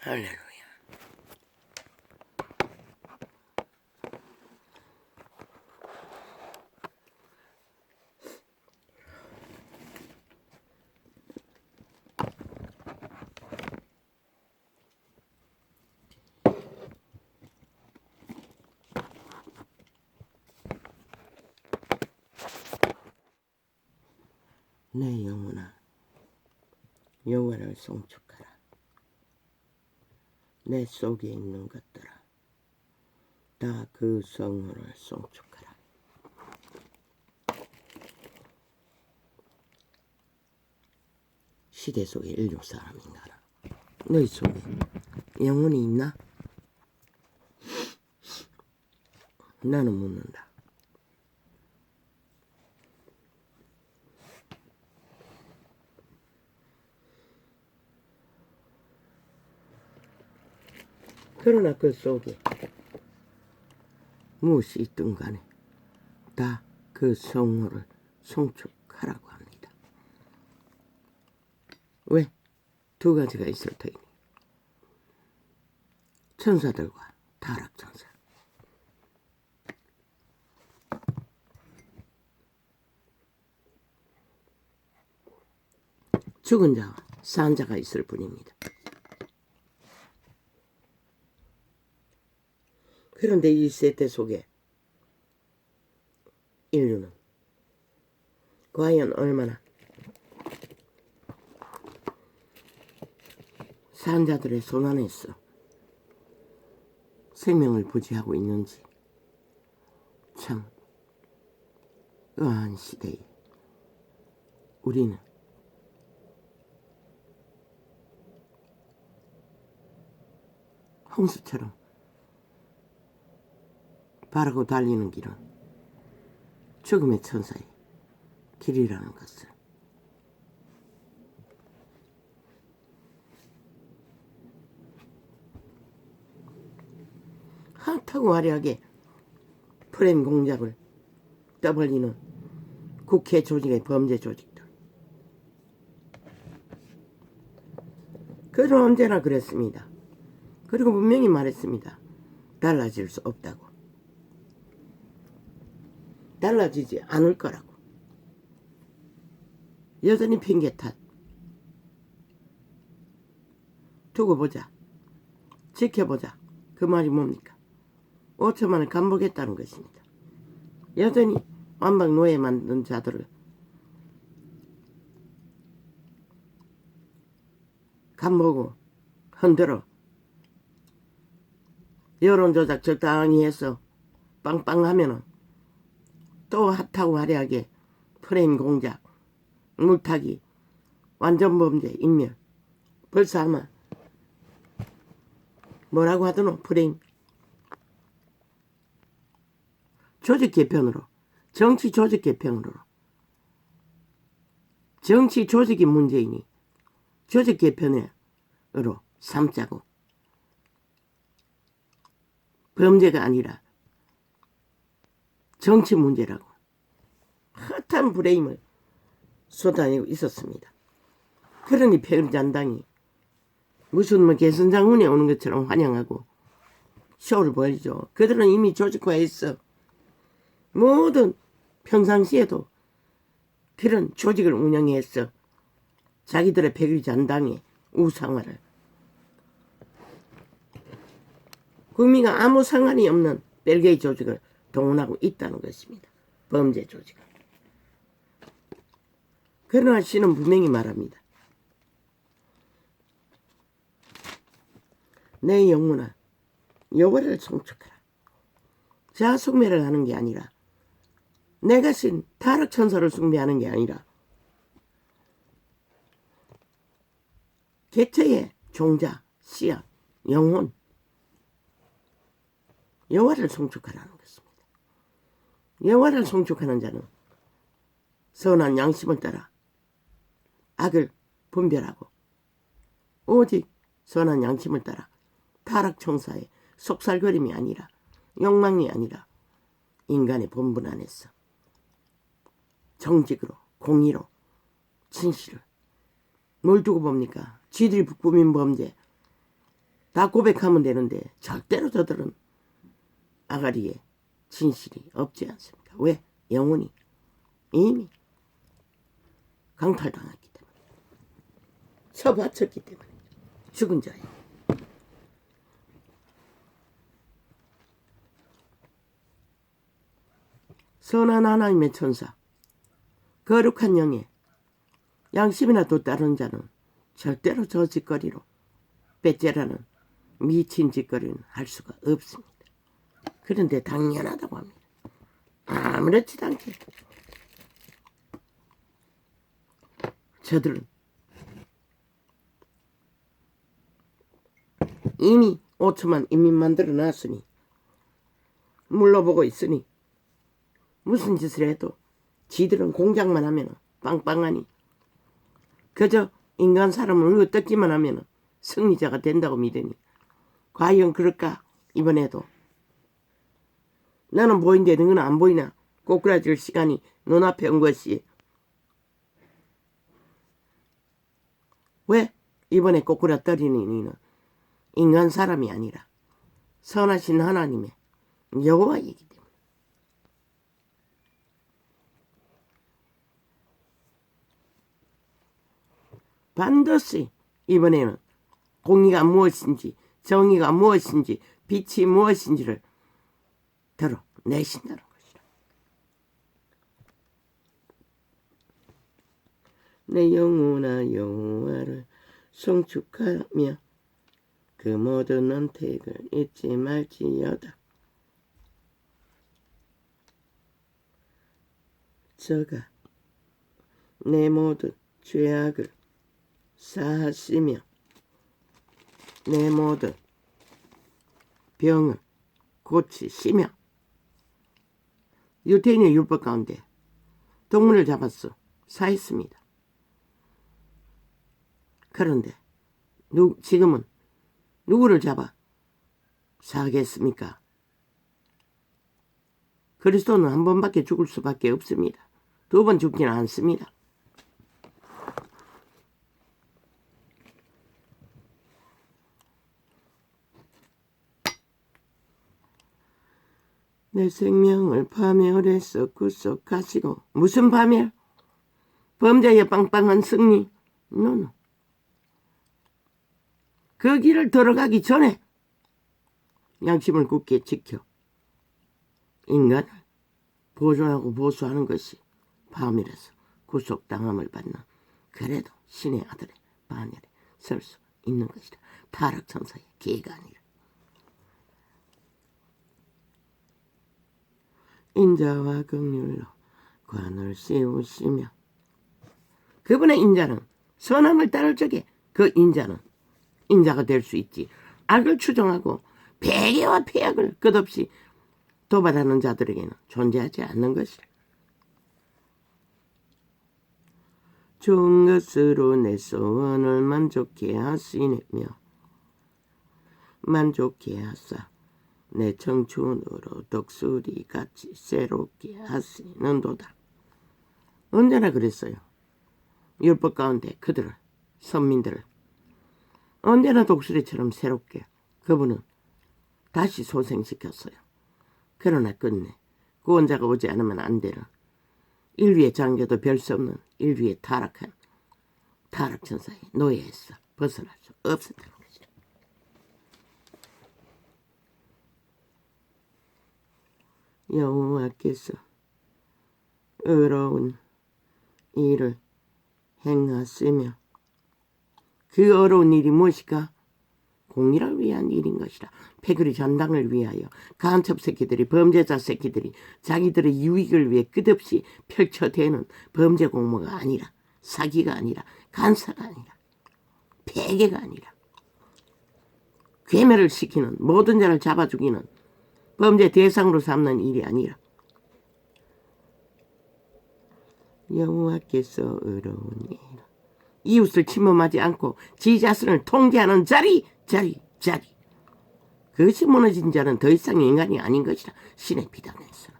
할렐루야. 내 영혼아, 여호와를 송축하라. 내 속에 있는 것들아, 다 그 성호를 송축하라. 시대 속에 인류 사람인가라. 너희 속에 영혼이 있나? 나는 묻는다. 그러나 그 속에 무엇이 있든 간에 다 그 성호를 송축하라고 합니다. 왜? 두 가지가 있을 터이니. 천사들과 타락천사. 죽은 자와 산 자가 있을 뿐입니다. 그런데 이 세대 속에 인류는 과연 얼마나 산자들의 손안에서 생명을 부지하고 있는지 참 의아한 시대에 우리는 홍수처럼 바라고 달리는 길은 죽음의 천사의 길이라는 것을 핫하고 화려하게 프레임 공작을 떠벌리는 국회 조직의 범죄 조직들. 그들은 언제나 그랬습니다. 그리고 분명히 말했습니다. 달라질 수 없다고. 달라지지 않을 거라고. 여전히 핑계 탓. 두고 보자. 지켜보자. 그 말이 뭡니까? 5천만을 간보겠다는 것입니다. 여전히 완박 노예 만든 자들을 간보고 흔들어 여론조작 적당히 해서 빵빵하면은 또 핫하고 화려하게 프레임 공작, 물타기, 완전 범죄, 인멸. 벌써 아마 뭐라고 하더노? 프레임 조직 개편으로, 정치 조직 개편으로. 정치 조직이 문제이니 조직 개편으로 삼자고 범죄가 아니라 정치 문제라고 핫한 프레임을 쏟아내고 있었습니다. 그러니 패전당이 무슨 뭐 개선장군에 오는 것처럼 환영하고 쇼를 벌이죠. 그들은 이미 조직화했어. 모든 평상시에도 그런 조직을 운영했어. 자기들의 패전당의 우상화를. 국민과 아무 상관이 없는 벨게이 조직을 동원하고 있다는 것입니다. 범죄 조직을. 그러나 씨는 분명히 말합니다. 내 영혼아, 여호와를 송축하라. 자아 숭배를 하는 게 아니라 내가 신 타락천사를 숭배하는 게 아니라 개체의 종자, 씨앗, 영혼 여호와를 송축하라는 것입니다. 여호와를 송축하는 자는 선한 양심을 따라 악을 분별하고 오직 선한 양심을 따라 타락천사의 속살거림이 아니라 욕망이 아니라 인간의 본분 안에서 정직으로 공의로 진실을 뭘 두고 봅니까? 지들이 꾸민 범죄 다 고백하면 되는데 절대로 저들은 아가리에 진실이 없지 않습니까? 왜? 영혼이 이미 강탈당했기 때문에, 처바쳤기 때문에. 죽은 자예요. 선한 하나님의 천사, 거룩한 영에 양심이나 또 다른 자는 절대로 저 짓거리로, 빼째라는 미친 짓거리는 할 수가 없습니다. 그런데 당연하다고 합니다. 아무렇지도 않게 저들은 이미 5천만 인민 만들어 놨으니, 물러보고 있으니 무슨 짓을 해도 지들은 공작만 하면 빵빵하니, 그저 인간 사람을 으뜯기만 하면 승리자가 된다고 믿으니, 과연 그럴까? 이번에도 나는 보이는데 너는 안 보이나? 꼬꾸라질 시간이 눈앞에 온 것이. 왜 이번에 꼬꾸라 떨리는 이는 인간 사람이 아니라 선하신 하나님의 여호와이기 때문에. 반드시 이번에는 공의가 무엇인지, 정의가 무엇인지, 빛이 무엇인지를 드러내신다는 것이다. 내 영혼아 여호와를 송축하며 그 모든 은택을 잊지 말지어다. 저가 내 모든 죄악을 사하시며 내 모든 병을 고치시며. 유태인의 율법 가운데 동물을 잡았어 사했습니다. 그런데 지금은 누구를 잡아 사하겠습니까? 그리스도는 한 번밖에 죽을 수밖에 없습니다. 두 번 죽지는 않습니다. 내 생명을 파멸해서 구속하시고. 무슨 파멸? 범죄의 빵빵한 승리? 노노. 그 길을 들어가기 전에 양심을 굳게 지켜 인간을 보존하고 보수하는 것이 파멸해서 구속당함을 받는, 그래도 신의 아들의 반열에 설 수 있는 것이다. 타락천사의 기회가 아니라. 인자와 긍휼로 관을 씌우시며. 그분의 인자는 선함을 따를 적에 그 인자는 인자가 될 수 있지. 악을 추종하고 배교와 폐악을 끝없이 도발하는 자들에게는 존재하지 않는 것이라. 좋은 것으로 내 소원을 만족해 하시며 만족해 하사 내 청춘으로 독수리 같이 새롭게 하시는도다. 언제나 그랬어요. 율법 가운데 그들을, 선민들을 언제나 독수리처럼 새롭게 그분은 다시 소생시켰어요. 그러나 끝내 구원자가 오지 않으면 안 되는, 인류의 장교도 별 수 없는 인류의 타락한 타락천사의 노예에서 벗어날 수 없었다는 것이죠. 여호와께서 의로운 일을 행하시며, 그 어려운 일이 무엇일까? 공의를 위한 일인 것이라. 패거리 전당을 위하여 간첩 새끼들이, 범죄자 새끼들이 자기들의 유익을 위해 끝없이 펼쳐대는 범죄 공모가 아니라, 사기가 아니라, 간사가 아니라, 패괴가 아니라, 괴멸을 시키는, 모든 자를 잡아 죽이는 범죄 대상으로 삼는 일이 아니라, 여호와께서 의로운 일, 이웃을 침범하지 않고 지 자신을 통제하는 자리. 그것이 무너진 자는 더 이상 인간이 아닌 것이라. 신의 비단에서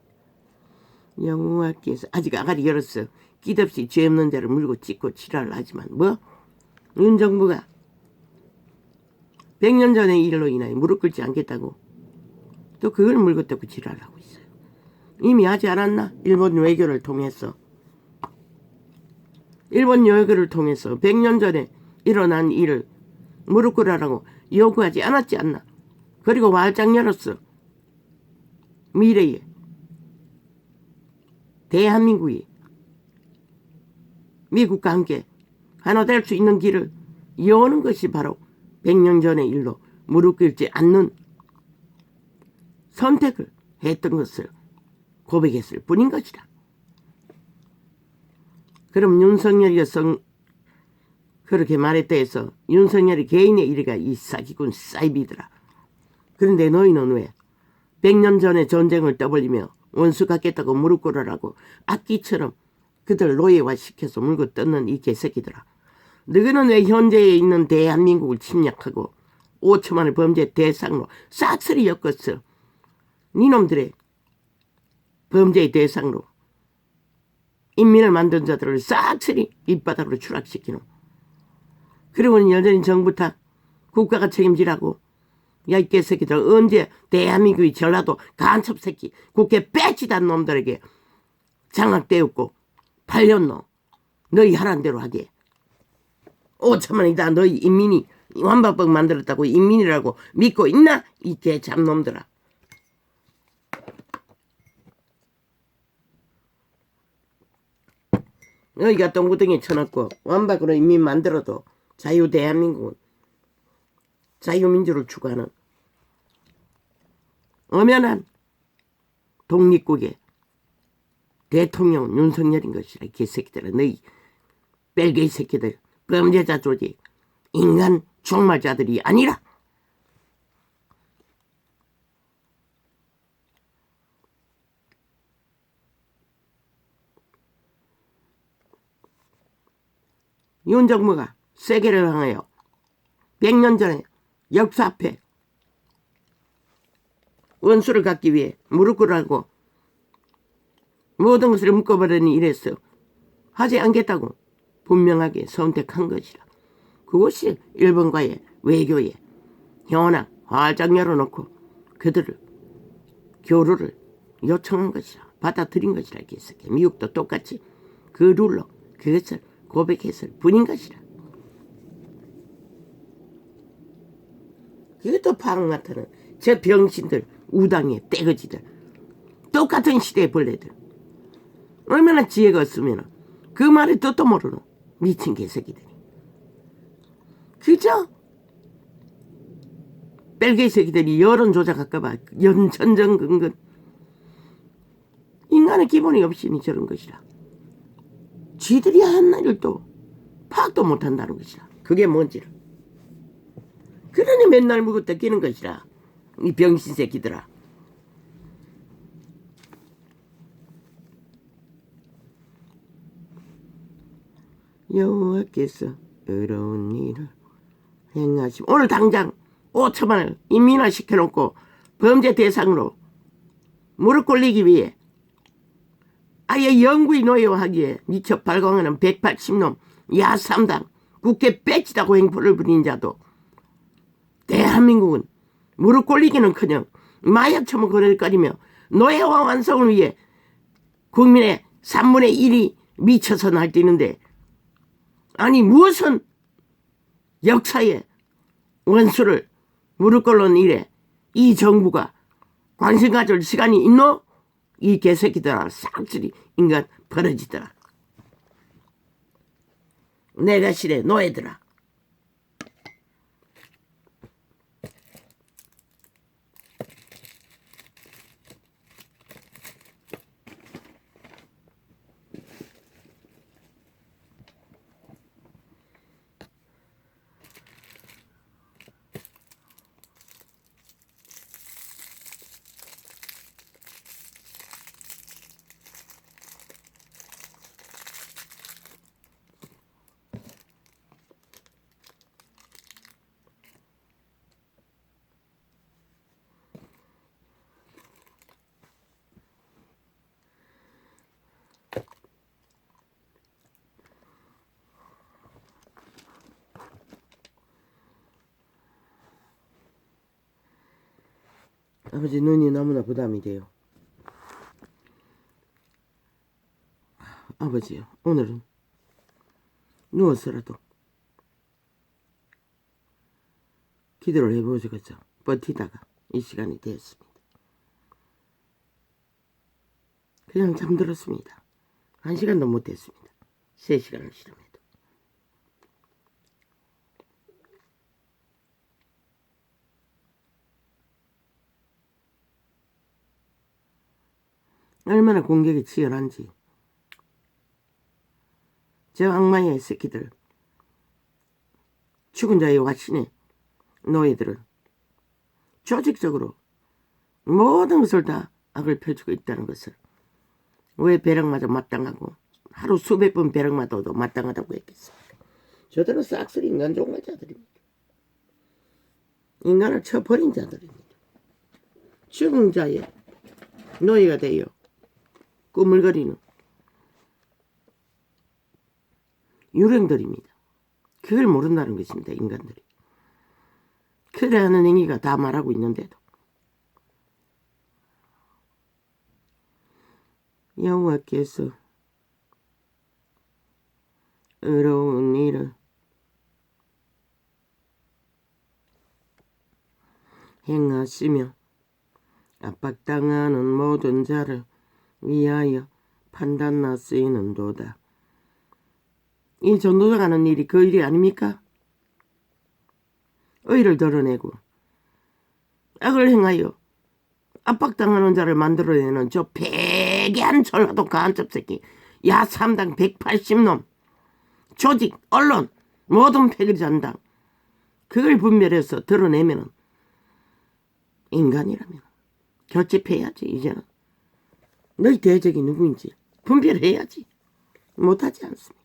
여호와께서, 아직 아가리 열었어. 끼없이 죄 없는 자를 물고 찢고 지랄을 하지만 뭐? 윤정부가 100년 전의 일로 인하여 무릎 꿇지 않겠다고 또 그걸 물고 뜯고 지랄하고 있어요. 이미 하지 않았나? 일본 외교를 통해서. 일본 외교를 통해서 100년 전에 일어난 일을 무릎 꿇으라고 요구하지 않았지 않나? 그리고 활짝 열었어. 미래에 대한민국이 미국과 함께 하나 될 수 있는 길을 여는 것이 바로 100년 전의 일로 무릎 꿇지 않는 선택을 했던 것을 고백했을 뿐인 것이다. 그럼 윤석열이가 그렇게 말했다 해서 윤석열이 개인의 일이가 이 사기꾼 사이비더라. 그런데 너희는 왜 100년 전에 전쟁을 떠벌리며 원수 갖겠다고 무릎 꿇으라고 악기처럼 그들 노예화시켜서 물고 뜯는 이 개새끼들아. 너희는 왜 현재에 있는 대한민국을 침략하고 5천만의 범죄 대상으로 싹쓸이 엮었어. 니놈들의 범죄의 대상으로 인민을 만든 자들을 싹쓸이 밑바닥으로 추락시키노. 그리고는 여전히 정부 탓 국가가 책임지라고. 야, 이 개새끼들 언제 대한민국이 전라도 간첩 새끼 국회 빼지단 놈들에게 장악되었고 팔렸노. 너희 하란 대로 하게. 5천만이다. 너희 인민이 완박법 만들었다고 인민이라고 믿고 있나? 이 개잡놈들아. 너희가 똥구덩이에 쳐넣고 완박으로 인민 만들어도 자유 대한민국은 자유민주를 추구하는 엄연한 독립국의 대통령은 윤석열인 것이라. 개새끼들아. 너희 뺄개이 새끼들 범죄자 조직 인간 종말자들이 아니라. 윤 정부가 세계를 향하여 100년 전에 역사 앞에 원수를 갖기 위해 무릎 꿇으라고 모든 것을 묶어버리니 이랬어. 하지 않겠다고 분명하게 선택한 것이라. 그것이 일본과의 외교에 현황 활짝 열어놓고 그들을 교류를 요청한 것이라. 받아들인 것이라. 미국도 똑같이 그 룰로 그것을 고백했을 뿐인 것이라. 그것도 파랑 맡아는 저 병신들 우당의 떼거지들 똑같은 시대의 벌레들 얼마나 지혜가 없으면 그 말의 뜻도 모르노. 미친 개새끼들이. 그저 뺄개이 새끼들이 여론 조작할까봐 연전전근근 인간의 기본이 없으니 저런 것이라. 쥐들이 한 일도 파악도 못한다는 것이라. 그게 뭔지를. 그러니 맨날 묵고 뜯기는 것이라. 이 병신 새끼들아. 여호와께서 의로운 일을 행하시고 오늘 당장 5천만을 인민화 시켜놓고 범죄 대상으로 무릎 꿇리기 위해 아예 영구히 노예화하기에 미처 발광하는 180놈 야삼당 국회 빼치다고 행포를 부린 자도 대한민국은 무릎 꿇리기는커녕 마약 처먹거리며 노예화 완성을 위해 국민의 3분의 1이 미쳐서 날뛰는데 아니 무엇은 역사의 원수를 무릎 꿇는 일에 이 정부가 관심 가질 시간이 있노? 이 개새끼들아. 싹쓸이 인간 버려지더라. 내가 실에 노예들아. 아버지 눈이 너무나 부담이 돼요. 아버지요, 오늘은 누워서라도 기도를 해보시겠죠. 버티다가 이 시간이 되었습니다. 그냥 잠들었습니다. 1시간도 못했습니다. 3시간을 실험해도. 얼마나 공격이 치열한지. 저 악마의 새끼들, 죽은 자의 와신의 노예들은 조직적으로 모든 것을 다 악을 펼치고 있다는 것을 왜 벼락마저 마땅하고 하루 수백 번 벼락 맞아도 마땅하다고 했겠습니까? 저들은 싹쓸이 인간 종말자들입니다. 인간을 쳐버린 자들입니다. 죽은 자의 노예가 되어 꾸물거리는 유령들입니다. 그걸 모른다는 것입니다. 인간들이. 그래 하는 행위가 다 말하고 있는데도 여호와께서 의로운 일을 행하시며 압박당하는 모든 자를 위하여 판단하시는도다. 이 전도자가 하는 일이 그 일이 아닙니까? 의를 드러내고 악을 행하여 압박당하는 자를 만들어내는 저 배개한 전라도 간첩 새끼 야삼당 180놈 조직 언론 모든 패거리 잔당 그걸 분별해서 드러내면은 인간이라면 결집해야지. 이제는 너희 대적이 누구인지 분별해야지. 못하지 않습니까?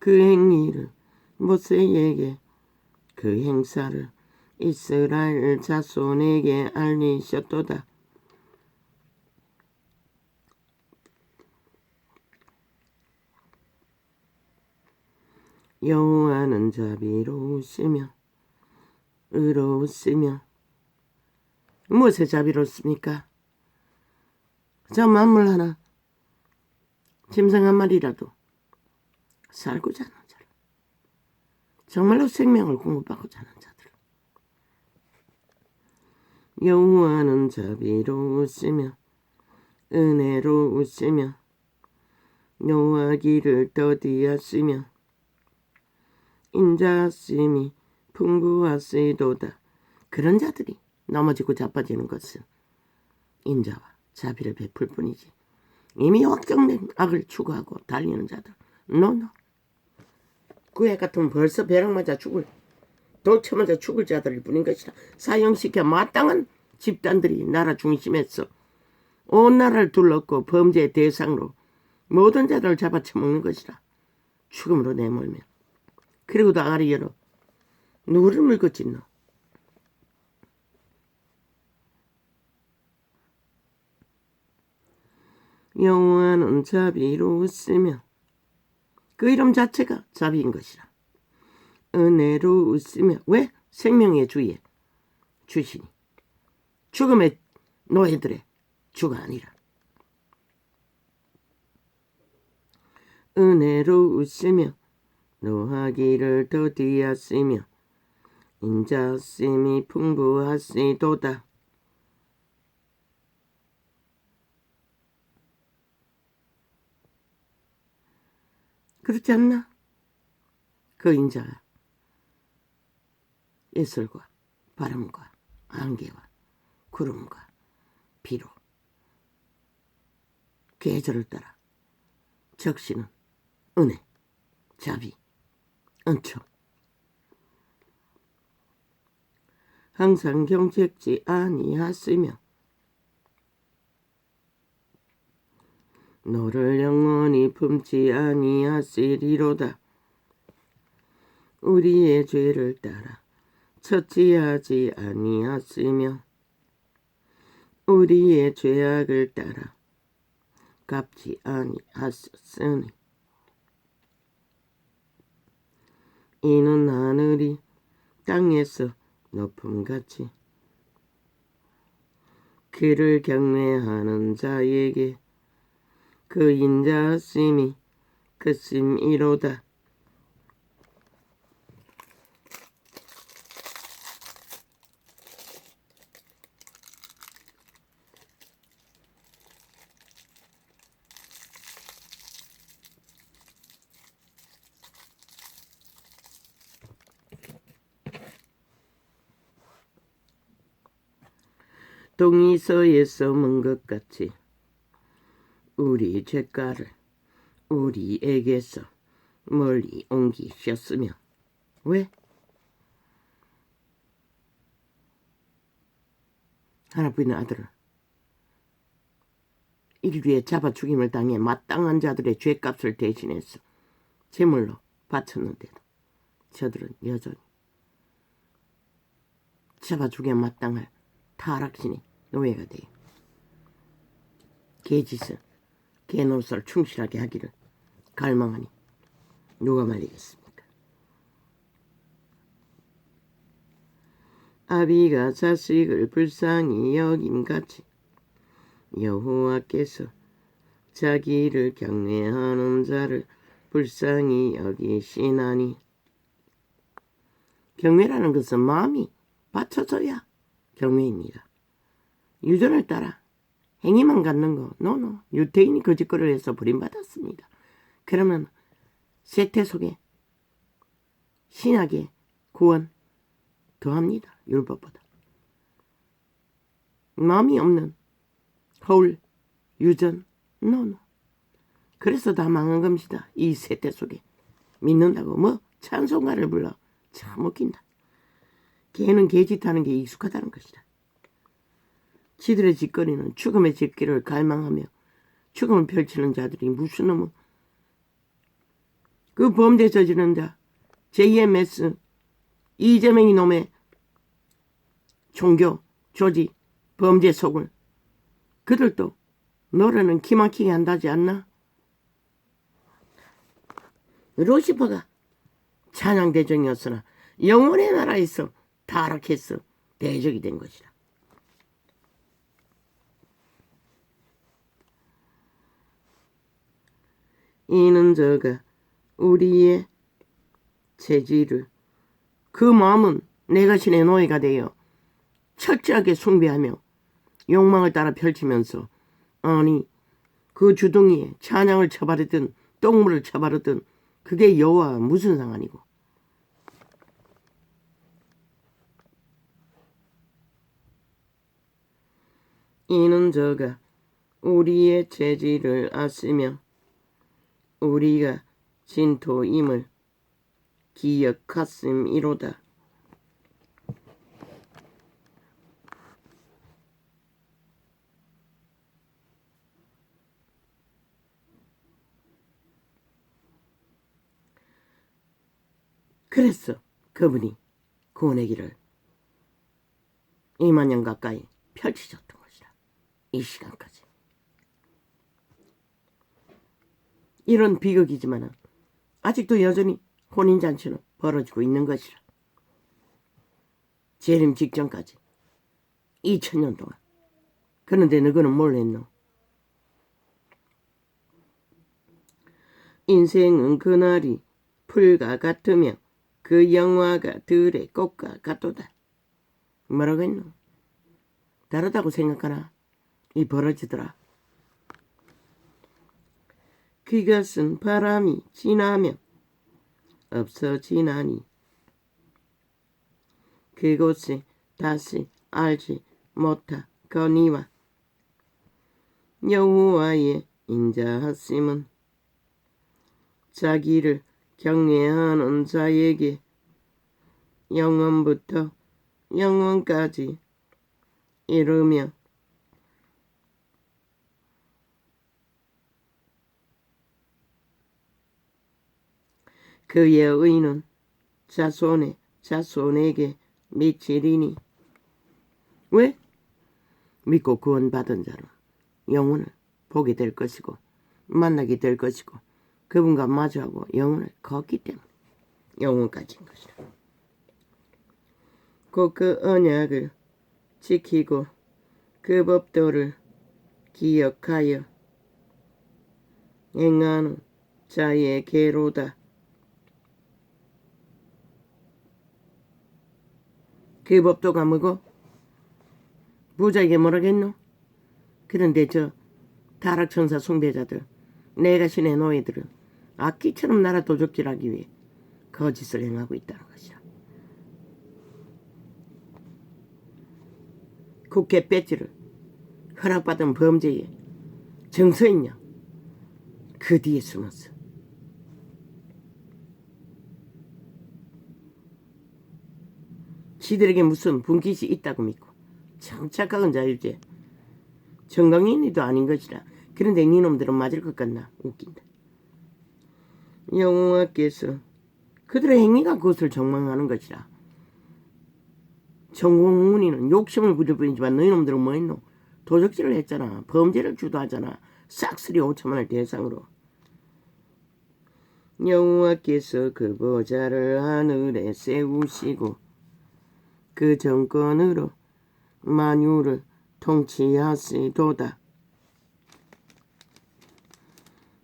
그 행위를 모세에게 그 행사를 이스라엘 자손에게 알리셨도다. 여호와는 자비로우시며 의로우시며 무엇에 자비롭습니까? 저 만물 하나 짐승 한 마리라도 살고자 하는 자를 정말로 생명을 공급하고자 하는 자들 여호와는 자비로우시며 은혜로우시며 노하기를 더디하시며 인자하심이 풍부하시도다. 그런 자들이 넘어지고 자빠지는 것은 인자와 자비를 베풀 뿐이지 이미 확정된 악을 추구하고 달리는 자들 노노. 그 애 같으면 벌써 벼락 맞아 죽을 돌쳐 맞아 죽을 자들일 뿐인 것이다. 사형시켜 마땅한 집단들이 나라 중심에서 온 나라를 둘렀고 범죄의 대상으로 모든 자들을 잡아쳐먹는 것이다. 죽음으로 내몰며 그리고도 아가리 열어 누구를 물고 찢노. 여호와는 자비로우시며 그 이름 자체가 자비인 것이라. 은혜로우시며 왜? 생명의 주에 주시니 죽음의 노예들의 주가 아니라 은혜로우시며 노하기를 더디하시며 인자심이 풍부하시도다. 그렇지 않나? 그 인자가 예술과 바람과 안개와 구름과 비로 계절을 따라 적시는 은혜, 자비, 은총 항상 경책지 아니하시며 너를 영원히 품지 아니하시리로다. 우리의 죄를 따라 처치하지 아니하시며 우리의 죄악을 따라 갚지 아니하셨으니 이는 하늘이 땅에서 높음같이 그를 경외하는 자에게 그 인자하심이 크심이로다. 동이 서에서 먼 것 같이 우리 죄가를 우리에게서 멀리 옮기셨으며. 왜? 하나뿐인 아들을 인류의 잡아 죽임을 당해 마땅한 자들의 죄값을 대신해서 제물로 바쳤는데도 저들은 여전히 잡아 죽여 마땅할 타락신의 노예가 돼요. 개짓을 개노릇을 충실하게 하기를 갈망하니 누가 말리겠습니까? 아비가 자식을 불쌍히 여김같이 여호와께서 자기를 경외하는 자를 불쌍히 여기시나니. 경외라는 것은 마음이 받쳐져야 경외입니다. 유전을 따라 행위만 갖는 거, 노노. 유태인이 거짓거리를 해서 버림받았습니다. 그러면 세태 속에 신약의 구원 더합니다. 율법보다. 마음이 없는 허울, 유전, 노노. 그래서 다 망한 겁니다. 이 세태 속에. 믿는다고 뭐 찬송가를 불러. 참 웃긴다. 개는 개짓하는 게 익숙하다는 것이다. 지들의 짓거리는 죽음의 짓기를 갈망하며 죽음을 펼치는 자들이 무슨 놈의 그 범죄 저지른 자 JMS 이재명이 놈의 종교 조직 범죄 속을 그들도 노래는 기막히게 한다지 않나? 루시퍼가 찬양대적이었으나 영원의 나라에서 타락해서 대적이 된 것이다. 이는 저가 우리의 체질을 그 마음은 내가 신의 노예가 되어 철저하게 숭배하며 욕망을 따라 펼치면서 아니 그 주둥이에 찬양을 쳐바르든 똥물을 쳐바르든 그게 여호와와 무슨 상관이고. 이는 저가 우리의 체질을 아시며 우리가 진토임을 기억하심이로다. 그래서 그분이 구원의 길을 2만 년 가까이 펼치셨던 것이다. 이 시간까지. 이런 비극이지만 아직도 여전히 혼인잔치는 벌어지고 있는 것이라. 재림 직전까지 2000년 동안. 그런데 너희는 뭘 했노? 인생은 그날이 풀과 같으며 그 영화가 들의 꽃과 같도다. 뭐라고 했노? 다르다고 생각하나? 이 벌어지더라. 그것은 바람이 지나면 없어지나니 그곳에 다시 알지 못하거니와 여호와의 인자하심은 자기를 경외하는 자에게 영원부터 영원까지 이르며 그의 의는 자손의 자손에게 미치리니. 왜? 믿고 구원받은 자는 영혼을 보게 될 것이고 만나게 될 것이고 그분과 마주하고 영혼을 걷기 때문에. 영혼까지인 것이라. 곧 그 언약을 지키고 그 법도를 기억하여 행하는 자의 괴로다. 그 법도가 뭐고? 부자에게 뭐라겠노? 그런데 저 타락천사 숭배자들, 내가 신의 노예들은 악기처럼 나라 도적질하기 위해 거짓을 행하고 있다는 것이라. 국회 배지를 허락받은 범죄에 정서있냐? 그 뒤에 숨었어. 지들에게 무슨 분깃이 있다고 믿고 참 착각은 자유제. 정강인이도 아닌 것이라. 그런데 니놈들은 맞을 것 같나? 웃긴다. 여호와께서 그들의 행위가 그것을 정망하는 것이라. 정공문이는 욕심을 부려버리지만 너희놈들은 뭐 했노? 도적질을 했잖아. 범죄를 주도하잖아. 싹쓸이 5천만을 대상으로. 여호와께서 그 보좌를 하늘에 세우시고 그 정권으로 만유를 통치하시도다.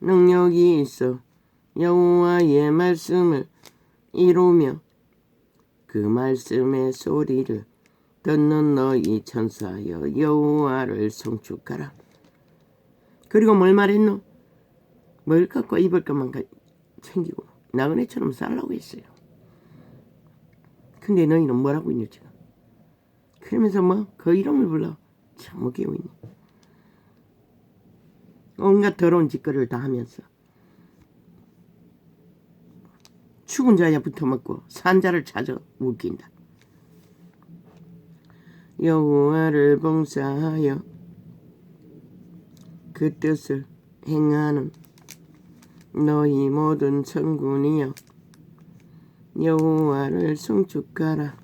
능력이 있어 여호와의 말씀을 이루며 그 말씀의 소리를 듣는 너희 천사여 여호와를 송축하라. 그리고 뭘 말했노? 뭘 갖고 입을 것만 챙기고 나그네처럼 살라고 했어요. 근데 너희는 뭐라고 있냐 지금? 그러면서 뭐 그 이름을 불러 참 웃기고 있니? 온갖 더러운 짓거리를 다 하면서 죽은 자야 붙어먹고 산 자를 찾아 웃긴다. 여호와를 봉사하여 그 뜻을 행하는 너희 모든 천군이여 여호와를 송축하라.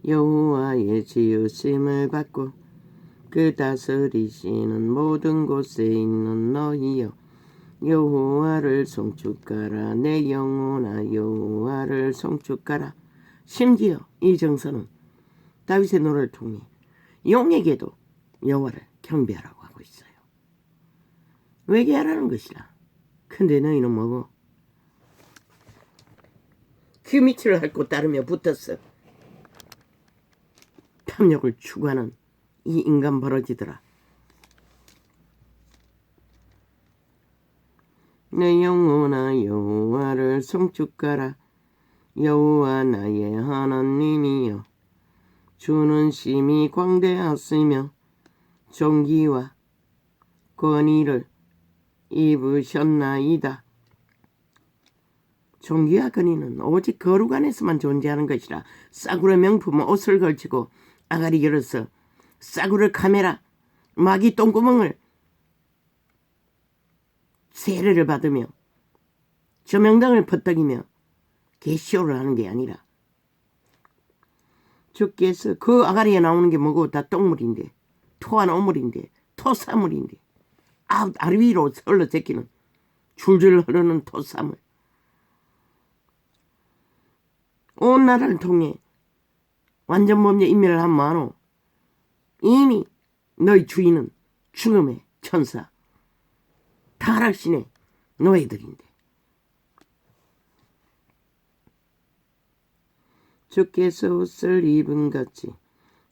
여호와의 지으심을 받고 그 다스리시는 모든 곳에 있는 너희여 여호와를 송축하라. 내 영혼아 여호와를 송축하라. 심지어 이 정서는 다윗의 노래를 통해 용에게도 여호와를 경배하라고 하고 있어요. 외계하라는 것이라. 근데 너희는 뭐고? 그 밑을 핥고 따르며 붙었어. 탐욕을 추구하는 이 인간 버러지더라. 내 영혼아 여호와를 송축하라. 여호와 나의 하나님이여 주는 심히 광대하시며 존귀와 권위를 입으셨나이다. 존귀와 권위는 오직 거룩 안에서만 존재하는 것이라. 싸구려 명품 옷을 걸치고 아가리 열어서 싸구려 카메라 마귀 똥구멍을 세례를 받으며 조명당을 퍼떡이며 개쇼를 하는 게 아니라 주께서 그 아가리에 나오는 게 뭐고 다 똥물인데 토한 오물인데 토사물인데 알 위로 흘러 제끼는 줄줄 흐르는 토사물 온 나라를 통해 완전 범죄 인멸을 한 마노 이미 너희 주인은 죽음의 천사 타락신의 노예들인데 주께서 옷을 입은 같이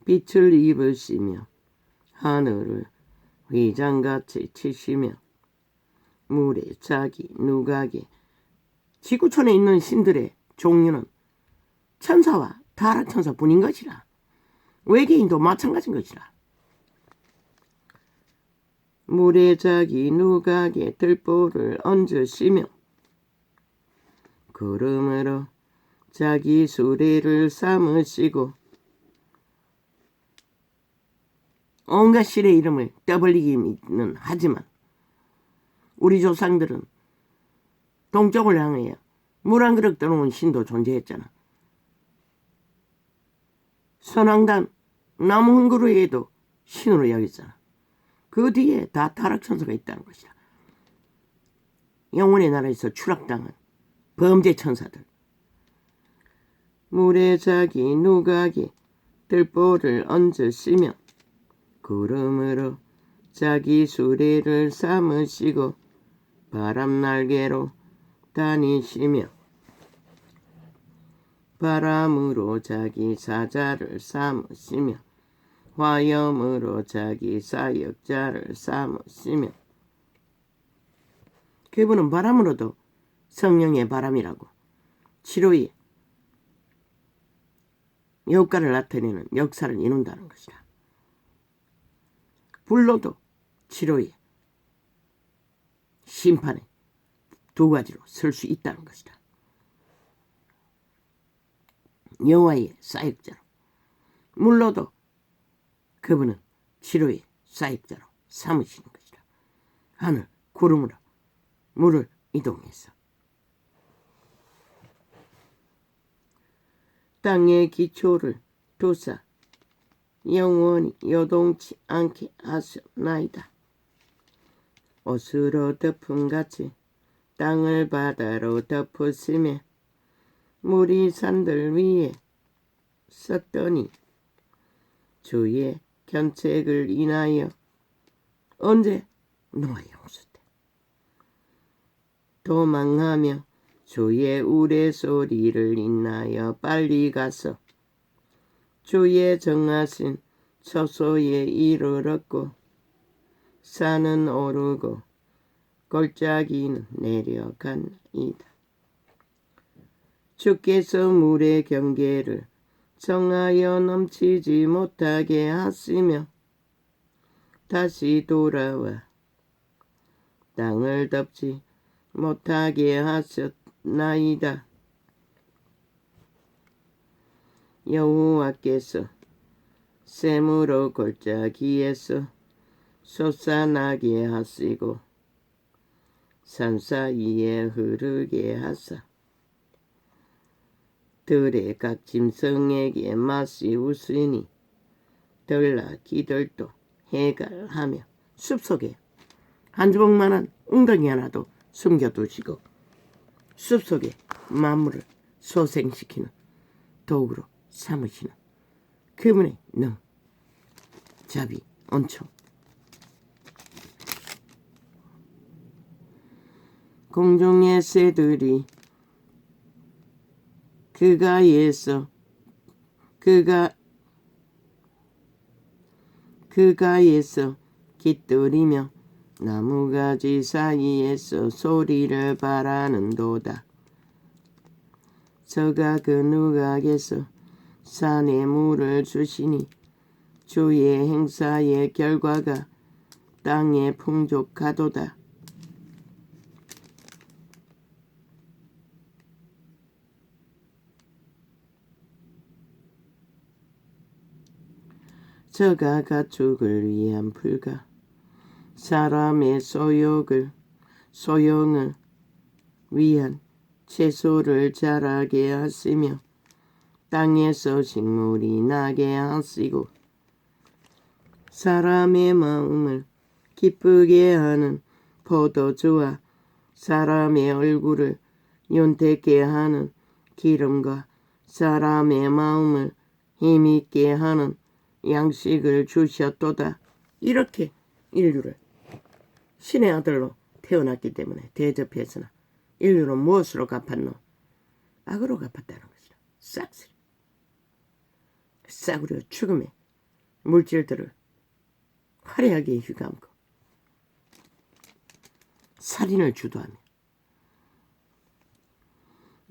빛을 입으시며 하늘을 휘장같이 치시며 물에 자기 누각에 지구촌에 있는 신들의 종류는 천사와 타락천사뿐인 것이라. 외계인도 마찬가지인 것이라. 물에 자기 누각에 들보를 얹으시며 구름으로 자기 수레를 삼으시고 온갖 신의 이름을 떠벌리기는 하지만 우리 조상들은 동쪽을 향하여 물 한 그릇 떠놓은 신도 존재했잖아. 선왕단 나무 한 그루에도 신으로 여겼잖아. 그 뒤에 다 타락천사가 있다는 것이야. 영혼의 나라에서 추락당한 범죄 천사들. 물에 자기 누각이 들보를 얹으시며 구름으로 자기 수레를 삼으시고 바람날개로 다니시며 바람으로 자기 사자를 삼으시며 화염으로 자기 사역자를 삼으시며. 그분은 바람으로도 성령의 바람이라고 치료의 효과를 나타내는 역사를 이룬다는 것이다. 불로도 치료의 심판의 두 가지로 설 수 있다는 것이다. 여호와의 사역자로, 물로도 그분은 치료의 사역자로 삼으시는 것이다. 하늘 구름으로 물을 이동해서 땅의 기초를 두사 영원히 요동치 않게 하셨나이다. 옷으로 덮음같이 땅을 바다로 덮으시며 물이 산들 위에 섰더니 주의 견책을 인하여. 언제? 노아의 홍수 때 도망하며 주의 우레소리를 인하여 빨리 가서 주의 정하신 처소에 이르렀고 산은 오르고 골짜기는 내려가나이다. 주께서 물의 경계를 정하여 넘치지 못하게 하시며 다시 돌아와 땅을 덮지 못하게 하셨나이다. 여호와께서 샘으로 골짜기에서 솟아나게 하시고 산 사이에 흐르게 하사 들의 각 짐승에게 맛이 웃으니 들라 기들도 해갈하며. 숲속에 한 주먹만한 웅덩이 하나도 숨겨두시고 숲속에 만물을 소생시키는 도구로 삼으시는 그분의 능, 자비, 온총. 공중의 새들이 그가에서 깃들이며 나무가지 사이에서 소리를 바라는도다. 저가 그 누각에서 산에 물을 주시니 주의 행사의 결과가 땅에 풍족하도다. 저가 가축을 위한 풀과 사람의 소용을 위한 채소를 자라게 하시며 땅에서 식물이 나게 하시고 사람의 마음을 기쁘게 하는 포도주와 사람의 얼굴을 윤택게 하는 기름과 사람의 마음을 힘있게 하는 양식을 주셨도다. 이렇게 인류를 신의 아들로 태어났기 때문에 대접했으나 인류는 무엇으로 갚았노? 악으로 갚았다는 것이다. 싹쓸이 싸구려 죽음의 물질들을 화려하게 휘감고 살인을 주도하며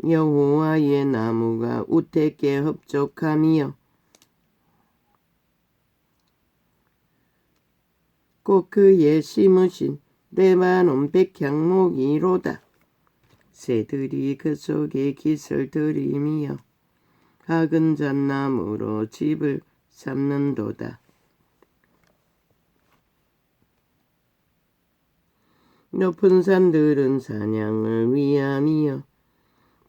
여호와의 나무가 우택에 흡족함이요 곧 그의 심으신 레바논 백향목이로다. 새들이 그 속에 깃을 들이미며 작은 잣나무로 집을 삼는도다. 높은 산들은 사냥을 위함이요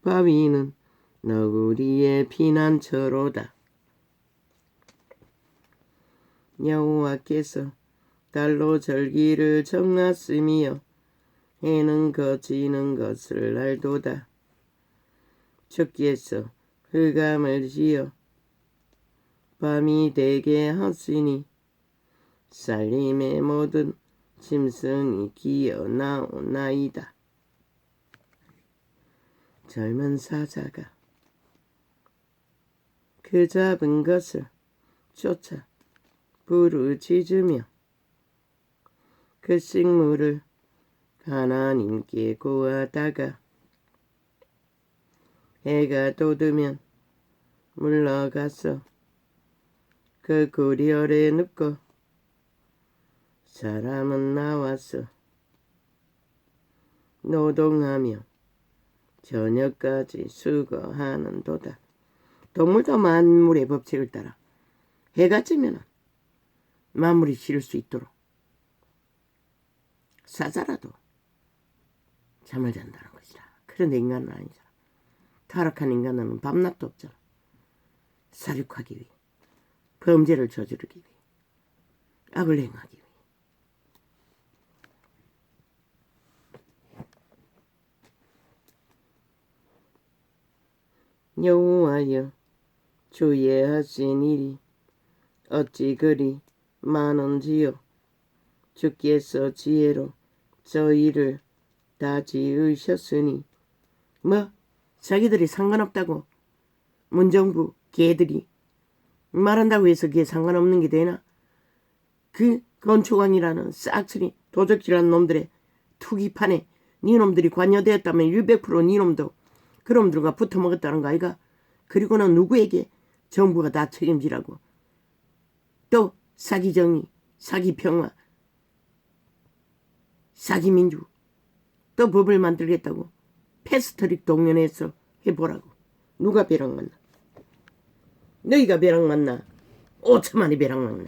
바위는 너구리의 피난처로다. 여호와께서 달로 절기를 정하시며 해는 거지는 것을 알도다. 주께서 흑암을 지어 밤이 되게 하시니 살림의 모든 짐승이 기어 나오나이다. 젊은 사자가 그 잡은 것을 쫓아 부르짖으며 그 식물을 하나님께 구하다가 해가 돋으면 물러가서 그 구리 아래 눕고 사람은 나와서 노동하며 저녁까지 수고하는도다. 동물도 만물의 법칙을 따라 해가 지면 만물이 쉴 수 있도록 사자라도 잠을 잔다는 것이라. 그런데 인간은 아니잖아. 타락한 인간은 밤낮도 없잖아. 사륙하기 위해, 범죄를 저지르기 위해, 악을 행하기 위해. 여호와여, 주의 하신 일이 어찌 그리 많은지요. 주께서 지혜로 저희를 다 지으셨으니. 뭐 자기들이 상관없다고 문정부 개들이 말한다고 해서 그게 상관없는 게 되나? 그 건축왕이라는 싹쓸이 도적질하는 놈들의 투기판에 니놈들이 관여되었다면 100% 니놈도 그놈들과 붙어먹었다는 거 아이가? 그리고는 누구에게 정부가 다 책임지라고. 또 사기정의, 사기평화, 사기민주, 또 법을 만들겠다고 패스트트릭 동원해서 해보라고. 누가 벼락 맞나? 너희가 벼락 맞나? 5천만이 벼락 맞나?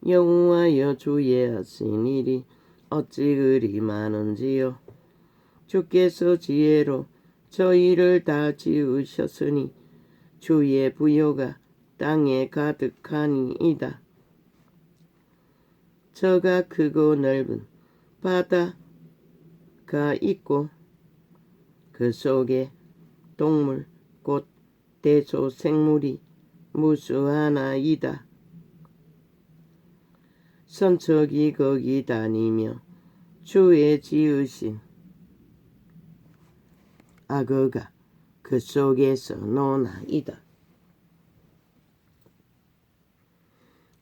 여호와여, 주의 하신 일이 어찌 그리 많은지요. 주께서 지혜로 저희를 다 지으셨으니 주의 부요가 땅에 가득하니이다. 저가 크고 넓은 바다가 있고 그 속에 동물 곧 대소 생물이 무수하나이다. 선척이 거기 다니며 주의 지으신 악어가 그 속에서 노나이다.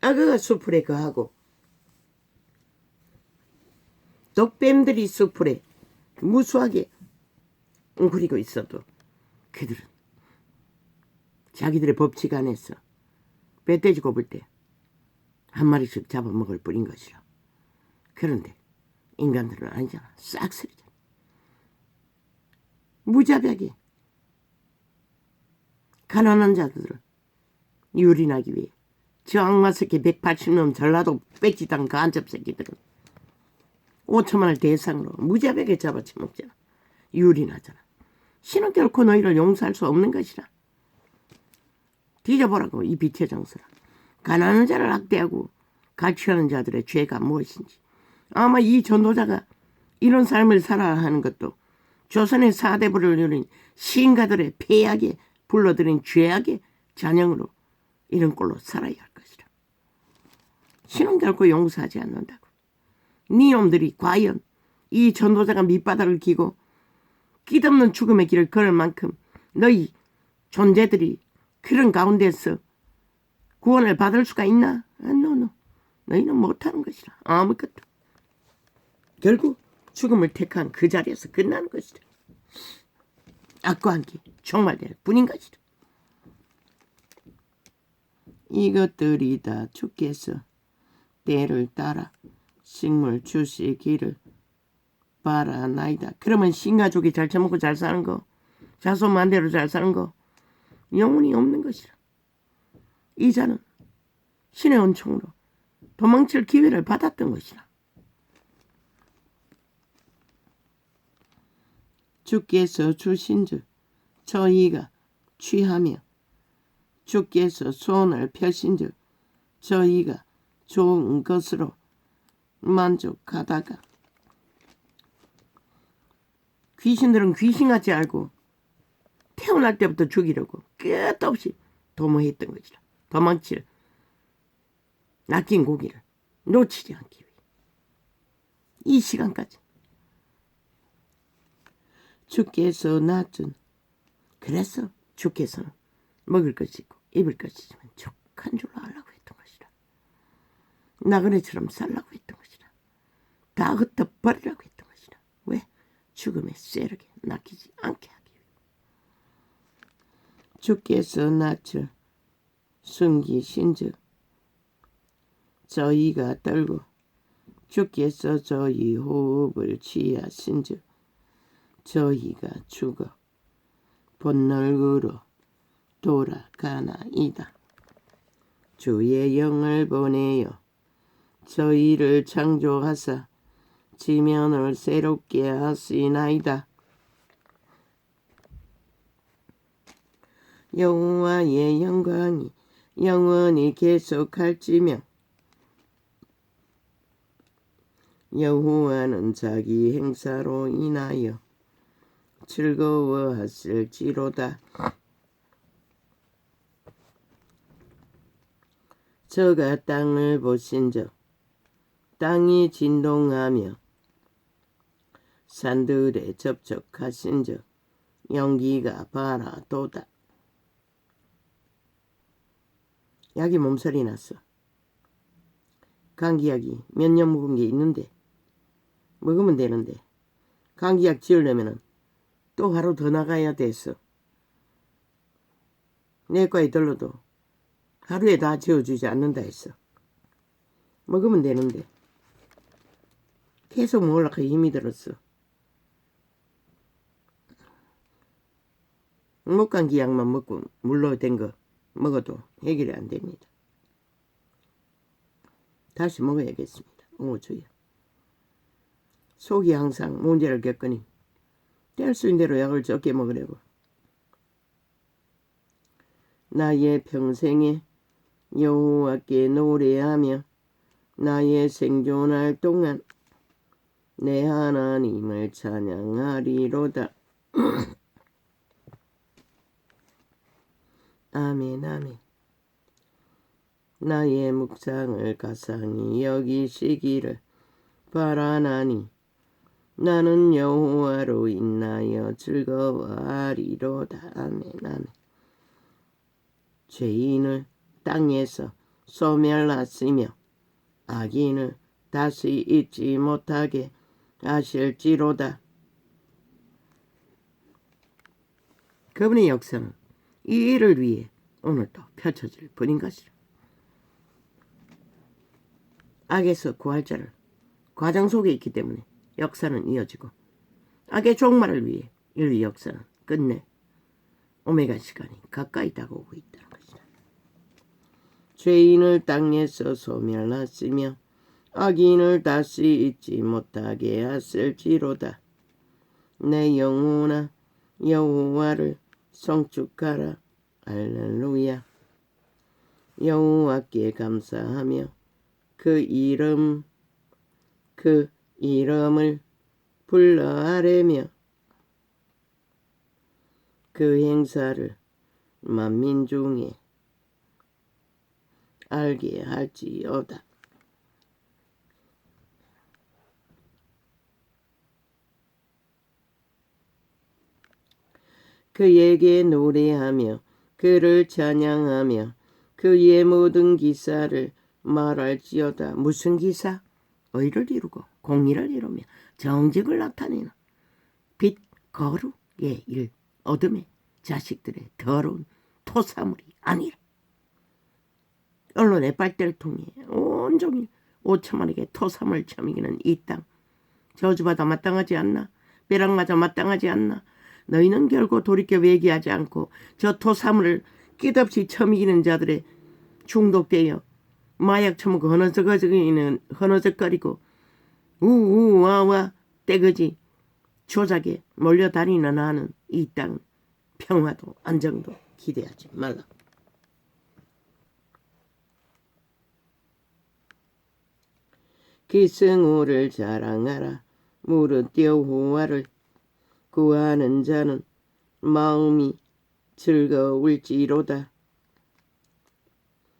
악어가 수풀에 거하고 독뱀들이 수풀에 무수하게 웅크리고 있어도 그들은 자기들의 법칙 안에서 멧돼지 꼽을 때 한 마리씩 잡아먹을 뿐인 것이라. 그런데 인간들은 아니잖아. 싹쓸이잖아. 무자비하게 가난한 자들을 유린하기 위해 저 악마새끼 180놈 전라도 빽지당 간첩 새끼들은 5천만을 대상으로 무자비하게 잡아쳐먹잖아. 유린하잖아. 신은 결코 너희를 용서할 수 없는 것이라. 뒤져보라고 이 빛의 정서라. 가난한 자를 학대하고 갈취하는 자들의 죄가 무엇인지. 아마 이 전도자가 이런 삶을 살아야 하는 것도 조선의 사대부를 누린 시인가들의 폐악에 불러들인 죄악의 잔영으로 이런 꼴로 살아야 할 것이라. 신은 결코 용서하지 않는다고. 니놈들이 과연 이 전도자가 밑바닥을 기고 끝없는 죽음의 길을 걸을 만큼 너희 존재들이 그런 가운데서 구원을 받을 수가 있나? 노. 너희는 못하는 것이라. 아무것도. 결국 죽음을 택한 그 자리에서 끝나는 것이라. 악과 함께 종말될 뿐인 것이라. 이것들이 다 주께서 때를 따라 식물 주시기를 바라나이다. 그러면 신가족이 잘 처먹고 잘 사는 거, 자손 만대로 잘 사는 거 영원히 없는 것이라. 이 자는 신의 은총으로 도망칠 기회를 받았던 것이라. 주께서 주신즉 저희가 취하며 주께서 손을 펴신즉 저희가 좋은 것으로 만족하다가 귀신들은 귀신같이 알고 태어날 때부터 죽이려고 끝없이 도모했던 것이라. 도망칠 낚인 고기를 놓치지 않기 위해 이 시간까지 주께서 낳준 그래서 주께서는 먹을 것이 있고 입을 것이지만 족한 줄로 알라고 했던 것이라. 나그네처럼 살라고 했던 것이라. 다 흩어버리라고 했던 것이라. 왜? 죽음의 쇠르게 낚이지 않게 하기 위해. 주께서 낯을 숨기신즉 저희가 떨고 주께서 저희 호흡을 취하신즉 저희가 죽어 본널구로 돌아가나이다. 주의 영을 보내어 저희를 창조하사 지면을 새롭게 하시나이다. 여호와의 영광이 영원히 계속할지며 여호와는 자기 행사로 인하여 즐거워하실지로다. 저가 땅을 보신즉 땅이 진동하며 산들에 접촉하신즉 연기가 바라도다. 약이 몸살이 났어. 감기약이 몇 년 묵은 게 있는데 먹으면 되는데 감기약 지으려면 또 하루 더 나가야 됐어. 내과에 들러도 하루에 다 지어주지 않는다 했어. 먹으면 되는데 계속 먹으려고 힘이 들었어. 목감기약만 먹고 물로 된 거 먹어도 해결이 안 됩니다. 다시 먹어야겠습니다. 주여. 속이 항상 문제를 겪으니 뗄 수 있는 대로 약을 적게 먹으려고. 나의 평생에 여호와께 노래하며 나의 생존할 동안 내 하나님을 찬양하리로다. 아멘 아멘. 나의 묵상을 가상히 여기시기를 바라나니 나는 여호와로 인하여 즐거워하리로다. 아멘 아멘. 죄인을 땅에서 소멸하시며 악인을 다시 잊지 못하게 하실지로다. 그분의 역사는 이 일을 위해 오늘도 펼쳐질 뿐인 것이라. 악에서 구할 자를 과정 속에 있기 때문에 역사는 이어지고 악의 종말을 위해 이 역사는 끝내 오메가 시간이 가까이 다가오고 있다는 것이다. 죄인을 땅에서 소멸하시며 악인을 다시 잊지 못하게 하실지로다. 내 영혼아 여호와를 성축하라. 할렐루야. 여호와께 감사하며 그 이름을 불러 아뢰며 그 행사를 만민 중에 알게 할지어다. 그에게 노래하며 그를 찬양하며 그의 모든 기사를 말할지어다. 무슨 기사? 의를 이루고 공의를 이루며 정직을 나타내는 빛 거룩의 일, 어둠의 자식들의 더러운 토사물이 아니라. 언론의 빨대를 통해 온종일 5천만에게 토사물 처먹이는 이 땅, 저주받아 마땅하지 않나? 벼락맞아 마땅하지 않나? 너희는 결코 돌이켜 회개하지 않고 저 토사물을 끝없이 처먹이는 자들의 중독되어 마약 처먹고 헌어적거리고 우우와와 떼거지 조작에 몰려다니는 한은 이 땅 평화도 안정도 기대하지 말라. 기승후를 자랑하라. 무릇 여호와를 구하는 자는 마음이 즐거울지로다.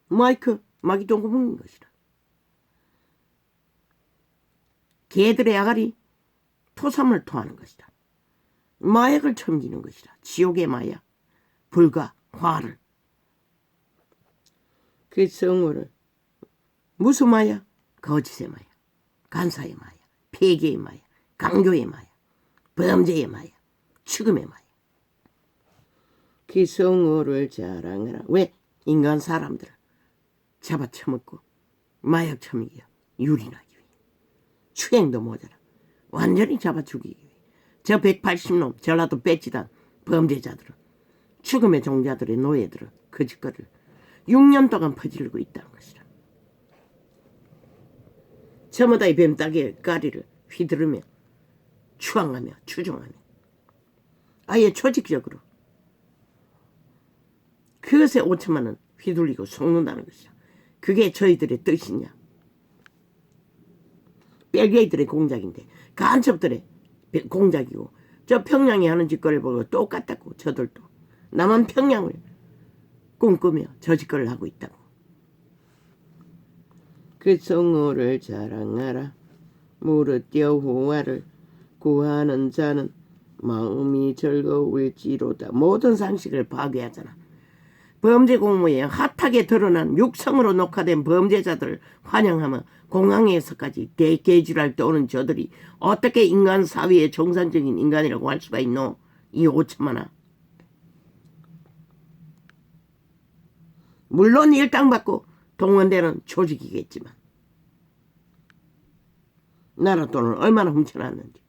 마이크 마귀똥구 먹는 것이라. 개들의 아가리 토삼을 토하는 것이다. 마약을 섬기는 것이다. 지옥의 마약, 불과 화를. 그 성호를 무슨 마약? 거짓의 마약, 간사의 마약, 폐계의 마약, 강교의 마약, 범죄의 마약, 죽음의 마약. 그 성호를 자랑하라. 왜? 인간 사람들을 잡아쳐먹고 마약 처먹이요. 유린하기 위해. 추행도 모자라. 완전히 잡아 죽이기 위해. 저 180놈 전라도 빼지단 범죄자들은, 죽음의 종자들의 노예들은 그 짓거리를 6년 동안 퍼질고 있다는 것이라. 저마다의 뱀따기의 까리를 휘두르며 추앙하며 추종하며 아예 조직적으로 그것에 5천만 원 휘둘리고 속는다는 것이라. 그게 저희들의 뜻이냐? 벨기에들의 공작인데 간첩들의 공작이고, 저 평양이 하는 짓거리를 보고 똑같다고. 저들도 남한 평양을 꿈꾸며 저 짓거리를 하고 있다고. 그 성호를 자랑하라. 무릇 여호와를 구하는 자는 마음이 즐거울지로다. 모든 상식을 파괴하잖아. 범죄 공모에 핫하게 드러난 육성으로 녹화된 범죄자들을 환영하며 공항에서까지 대개주랄 떠오는 저들이 어떻게 인간 사회의 정상적인 인간이라고 할 수가 있노? 이 5천만원. 물론 일당받고 동원되는 조직이겠지만 나라 돈을 얼마나 훔쳐놨는지.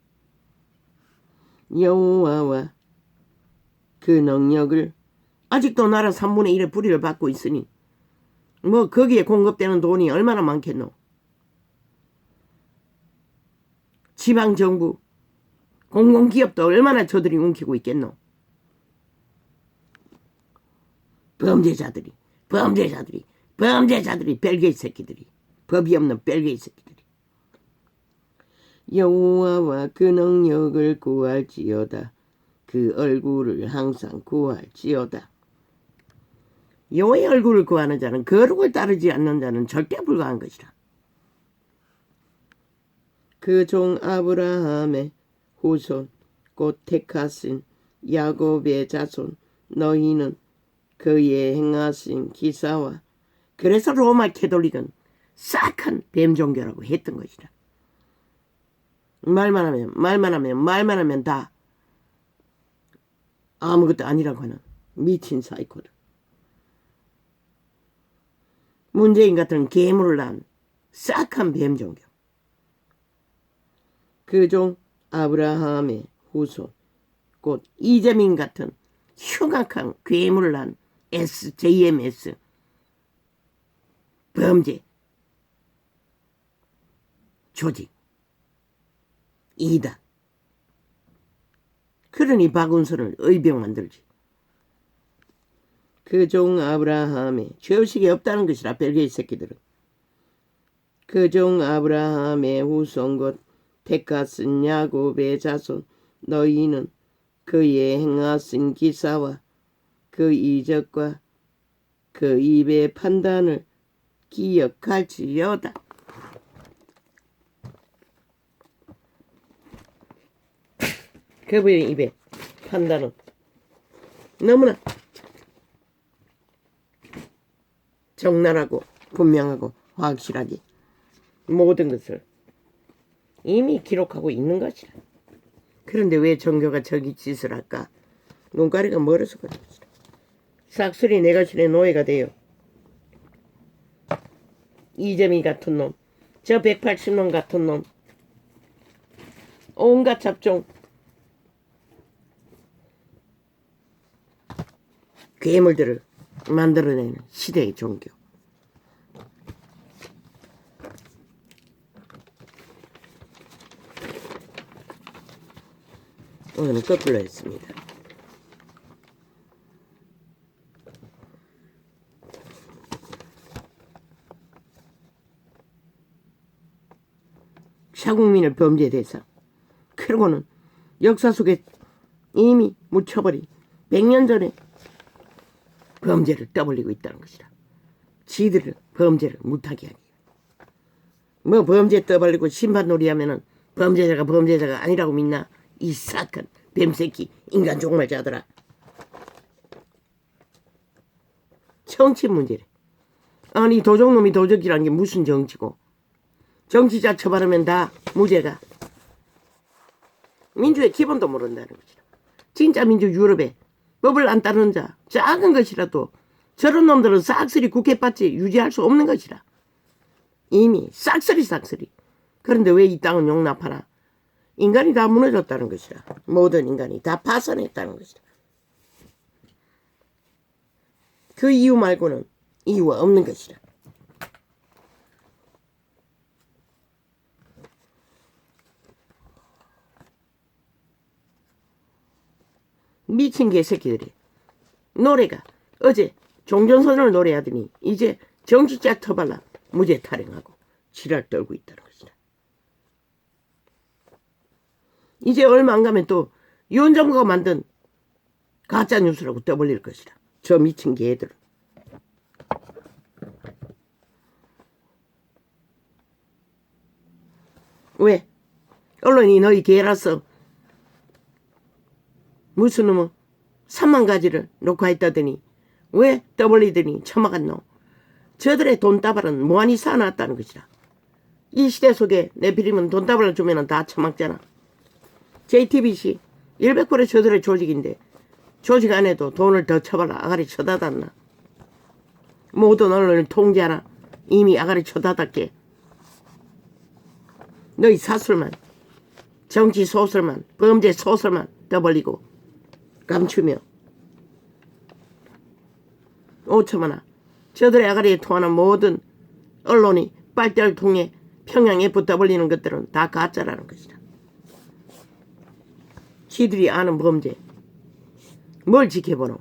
여호와와 그 능력을 아직도 나라 3분의 1의 불의를 받고 있으니 뭐 거기에 공급되는 돈이 얼마나 많겠노. 지방정부 공공기업도 얼마나 저들이 움키고 있겠노. 범죄자들이 벨기에 새끼들이, 법이 없는 벨기에 새끼들이. 여호와와 그 능력을 구할지어다. 그 얼굴을 항상 구할지어다. 여호와의 얼굴을 구하는 자는, 거룩을 따르지 않는 자는 절대 불가한 것이라. 그 종 아브라함의 후손 곧 택하신 야곱의 자손 너희는 그의 행하신 기사와, 그래서 로마 캐톨릭은 싹한 뱀종교라고 했던 것이라. 말만 하면 다 아무것도 아니라고 하는 미친 사이코들. 문재인 같은 괴물을 낳은 싹한 뱀종교. 그 종 아브라함의 후손 곧 이재민 같은 흉악한 괴물을 낳은 SJMS 범죄 조직 이단. 그러니 박운선을 의병 만들지. 그 종 아브라함의 죄의식이 없다는 것이라. 벨기에 새끼들은. 그 종 아브라함의 후손 곧 택하신 야곱의 자손 너희는 그의 행하신 기사와 그 이적과 그 입의 판단을 기억할지어다. 그분의 입의 판단은 너무나 적나라하고 분명하고 확실하게 모든 것을 이미 기록하고 있는 것이라. 그런데 왜 종교가 저기 짓을 할까? 눈가리가 멀어서 그런 것이라. 싹쓸이 내 것의 노예가 되어 이재민 같은 놈, 저 180놈 같은 놈, 온갖 잡종 괴물들을 만들어내는 시대의 종교. 오늘은 거꾸로 했습니다. sha국민을 범죄 대상. 그러고는 역사 속에 이미 묻혀버린 100년 전에 범죄를 떠벌리고 있다는 것이라. 지들을 범죄를 못하게 하기. 뭐 범죄 떠벌리고 심판놀이 하면은 범죄자가 아니라고 믿나? 이 사악한 뱀새끼 인간 종말자들아. 정치 문제래. 아니 도적놈이 도적이라는 게 무슨 정치고. 정치자 처벌하면 다 무죄가. 민주의 기본도 모른다는 것이라. 진짜 민주 유럽에 법을 안 따르는 자 작은 것이라도 저런 놈들은 싹쓸이 국회받지 유지할 수 없는 것이라. 이미 싹쓸이. 그런데 왜 이 땅은 용납하나? 인간이 다 무너졌다는 것이라. 모든 인간이 다 파산했다는 것이라. 그 이유 말고는 이유가 없는 것이라. 미친 개새끼들이 노래가 어제 종전선언을 노래하더니 이제 정치자 터발라 무죄 타령하고 지랄 떨고 있다는 것이다. 이제 얼마 안 가면 또 윤 정부가 만든 가짜뉴스라고 떠벌릴 것이다. 저 미친 개들은. 왜? 언론이 너희 개라서 무슨 놈은 3만 가지를 녹화했다더니 왜 떠벌리더니 처먹었노? 저들의 돈다발은 무한히 쌓아놨다는 것이라. 이 시대 속에 내피리면 돈다발을 주면 다 처먹잖아. JTBC 100% 저들의 조직인데 조직 안에도 돈을 더 쳐발라 아가리 쳐다닿나? 모든 언론을 통제하나? 이미 아가리 쳐다닿게. 너희 사술만, 정치 소설만, 범죄 소설만 떠벌리고 감추며 5천만원 저들의 아가리에 통하는 모든 언론이 빨대를 통해 평양에 붙어버리는 것들은 다 가짜라는 것이다. 지들이 아는 범죄 뭘 지켜보노?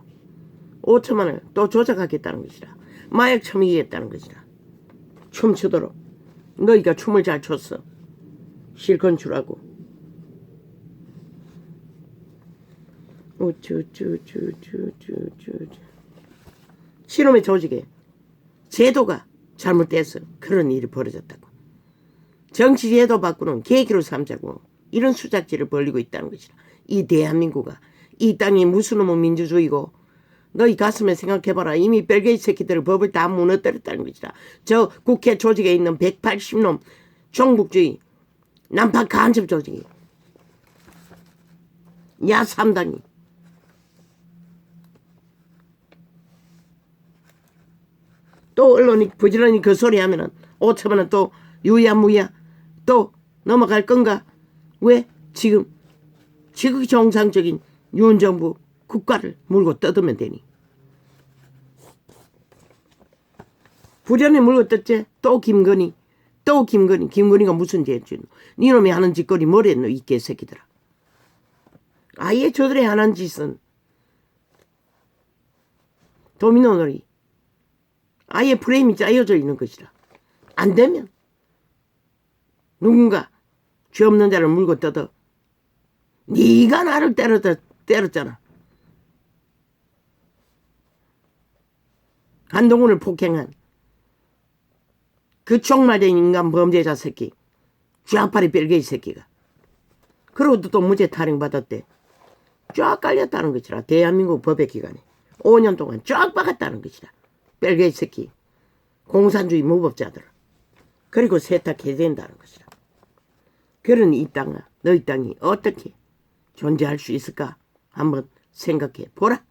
5천만원을 또 조작하겠다는 것이다. 마약 처먹이겠다는 것이다. 춤추도록 너희가 춤을 잘 췄어. 실컷 추라고. 실험의 조직에 제도가 잘못돼서 그런 일이 벌어졌다고. 정치 제도 바꾸는 계기로 삼자고 이런 수작질을 벌리고 있다는 것이다. 이 대한민국아, 이 땅이 무슨 놈의 민주주의고 너희 가슴에 생각해봐라. 이미 벨게이 새끼들 법을 다 무너뜨렸다는 것이다. 저 국회 조직에 있는 180놈 종북주의 난파 간첩 조직이 야 3당이 또 언론이 부지런히 그 소리 하면은 5천만원 또 유야무야 또 넘어갈 건가? 왜 지금 지극정상적인 윤정부 국가를 물고 뜯으면 되니? 부전에 물고 뜯지? 또 김건희 김건희가 무슨 죄 했지? 니놈이 하는 짓거리 뭘 했노 이 개새끼들아. 아예 저들이 하는 짓은 도미노놀이 아예 프레임이 짜여져 있는 것이라. 안 되면 누군가 죄 없는 자를 물고 뜯어. 네가 나를 때렸잖아. 한동훈을 폭행한 그 종말된 인간 범죄자 새끼 좌파리 벨게이 새끼가 그러고 또 무죄 타령받았대. 쫙 깔렸다는 것이라. 대한민국 법의 기관에 5년 동안 쫙 박았다는 것이라. 벨게이 새끼 공산주의 무법자들 그리고 세탁해야 된다는 것이라. 그런 이 땅아 너희 땅이 어떻게 존재할 수 있을까 한번 생각해 보라.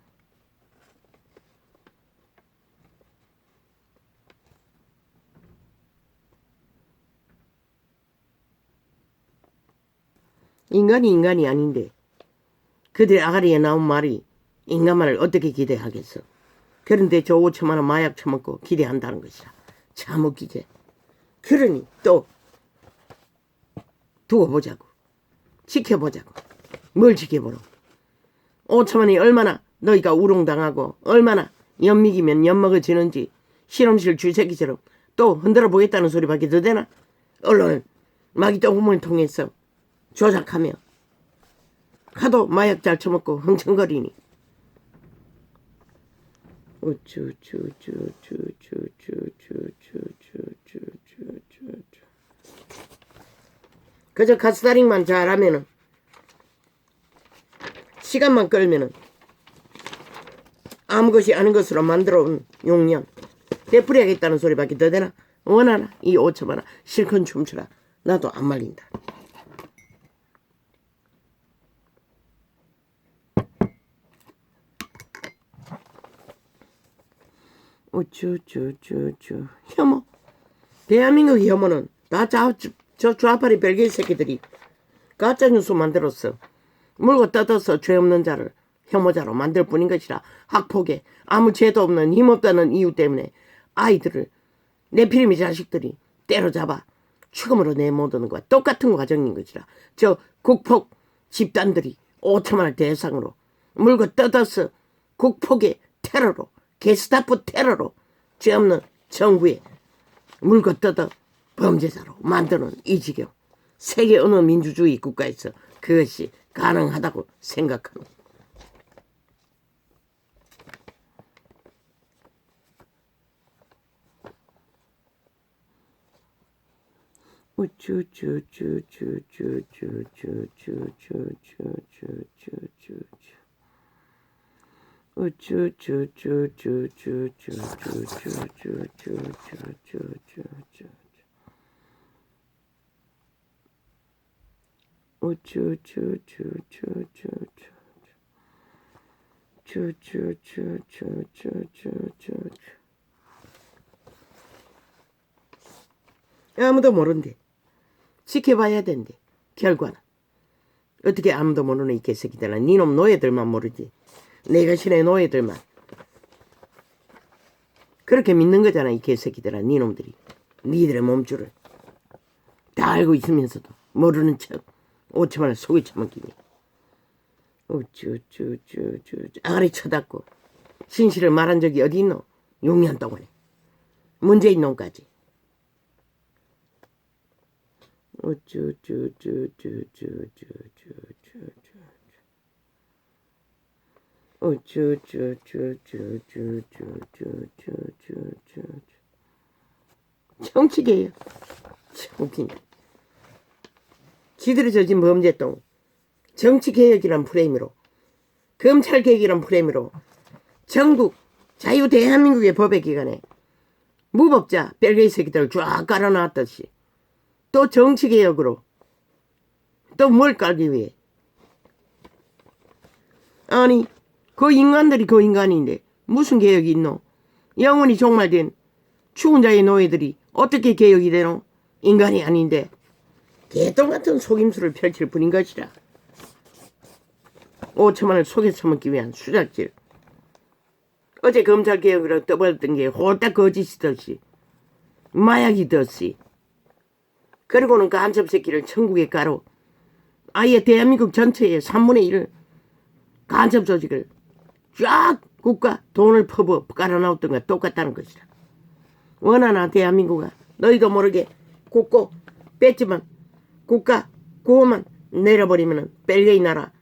인간이 아닌데 그들 아가리에 나온 말이 인간만을 어떻게 기대하겠어. 그런데 저 5천만원 마약 처먹고 기대한다는 것이라. 참 웃기지. 그러니 또 두고 보자고. 지켜보자고. 뭘 지켜보러. 5천원이 얼마나 너희가 우롱당하고 얼마나 연미기면 엿먹어지는지 실험실 쥐새끼처럼 또 흔들어 보겠다는 소리밖에 더 되나? 언론은 마귀 똥구멍을 통해서 조작하며 하도 마약 잘 처먹고 흥청거리니 그저 가스다링만 잘하면은 시간만 끌면은 아무 것이 아닌 것으로 만들어 온 용년 되풀이하겠다는 소리밖에 더 되나? 원하나 이 5천만원 실컷 춤추라. 나도 안 말린다. 우쭈쭈쭈쭈 혐오. 대한민국 혐오는 다 저 좌파리 별개의 새끼들이 가짜뉴스 만들었어. 물고 뜯어서 죄 없는 자를 혐오자로 만들 뿐인 것이라. 학폭에 아무 죄도 없는 힘없다는 이유 때문에 아이들을 내피림의 자식들이 때려잡아 죽음으로 내모드는 것과 똑같은 과정인 것이라. 저 국폭 집단들이 5천만을 대상으로 물고 뜯어서 국폭의 테러로 게스타포 테러로 죄 없는 정부에 물고 뜯어 범죄자로 만드는 이 지경. 세계 어느 민주주의 국가에서 그것이 가능하다고 생각하는. 아무도 모른대. 지켜봐야 된대. 결과는 어떻게 아무도 모르는 이 개새끼들아. 니놈 노예들만 모르지. 내가 신의 노예들만 그렇게 믿는 거잖아. 이 개새끼들아. 니놈들이 니들의 몸줄을 다 알고 있으면서도 모르는 척 5천만을 속에 처먹기니 아가리 쳐닫고 진실을 말한 적이 어디 있노? 6년 동안에 문재인 놈까지. 정치개혁 참 웃긴다. 지들이 저진 범죄동 정치개혁이란 프레임으로 검찰개혁이란 프레임으로 전국 자유 대한민국의 법의 기관에 무법자 별개의 새끼들을 쫙 깔아놨듯이 또 정치개혁으로 또 뭘 깔기 위해. 아니 그 인간들이 그 인간인데 무슨 개혁이 있노? 영원히 종말된 죽은 자의 노예들이 어떻게 개혁이 되노? 인간이 아닌데 개똥 같은 속임수를 펼칠 뿐인 것이라. 5천만을 속에 처먹기 위한 수작질. 어제 검찰개혁으로 떠벌던 게 홀딱 거짓이듯이 마약이듯이. 그리고는 그 간첩새끼를 천국에 가로 아예 대한민국 전체의 3분의 1 간첩 조직을 쫙 국가 돈을 퍼부어 깔아놓았던 거 똑같다는 것이라. 원하나 대한민국아. 너희도 모르게 국고 뺐지만 국가 구호만 내려버리면 뺄려이 나라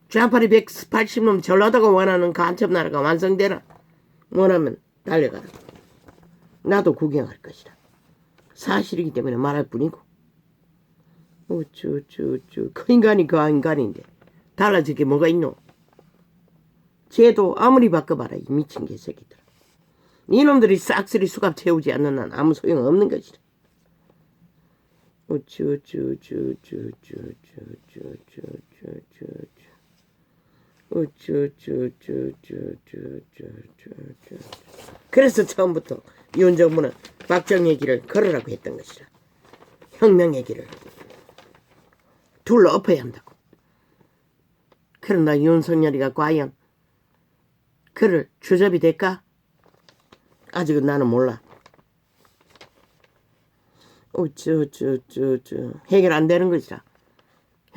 좌파리 180놈 전라도가 원하는 간첩 나라가 완성되나? 원하면 달려가라. 나도 구경할 것이라. 사실이기 때문에 말할 뿐이고. 그 인간이 그 인간인데 달라질 게 뭐가 있노? 쟤도 아무리 바꿔봐라 이 미친 개새끼들. 이놈들이 싹쓸이 수갑 채우지 않는 한 아무 소용없는 것이라. 그래서 처음부터 윤 정부는 박정희 길을 걸으라고 했던 것이라. 혁명의 길을 둘러 엎어야 한다고. 그러나 윤석열이가 과연 그를 주접이 될까? 아직은 나는 몰라. 해결 안 되는 것이라.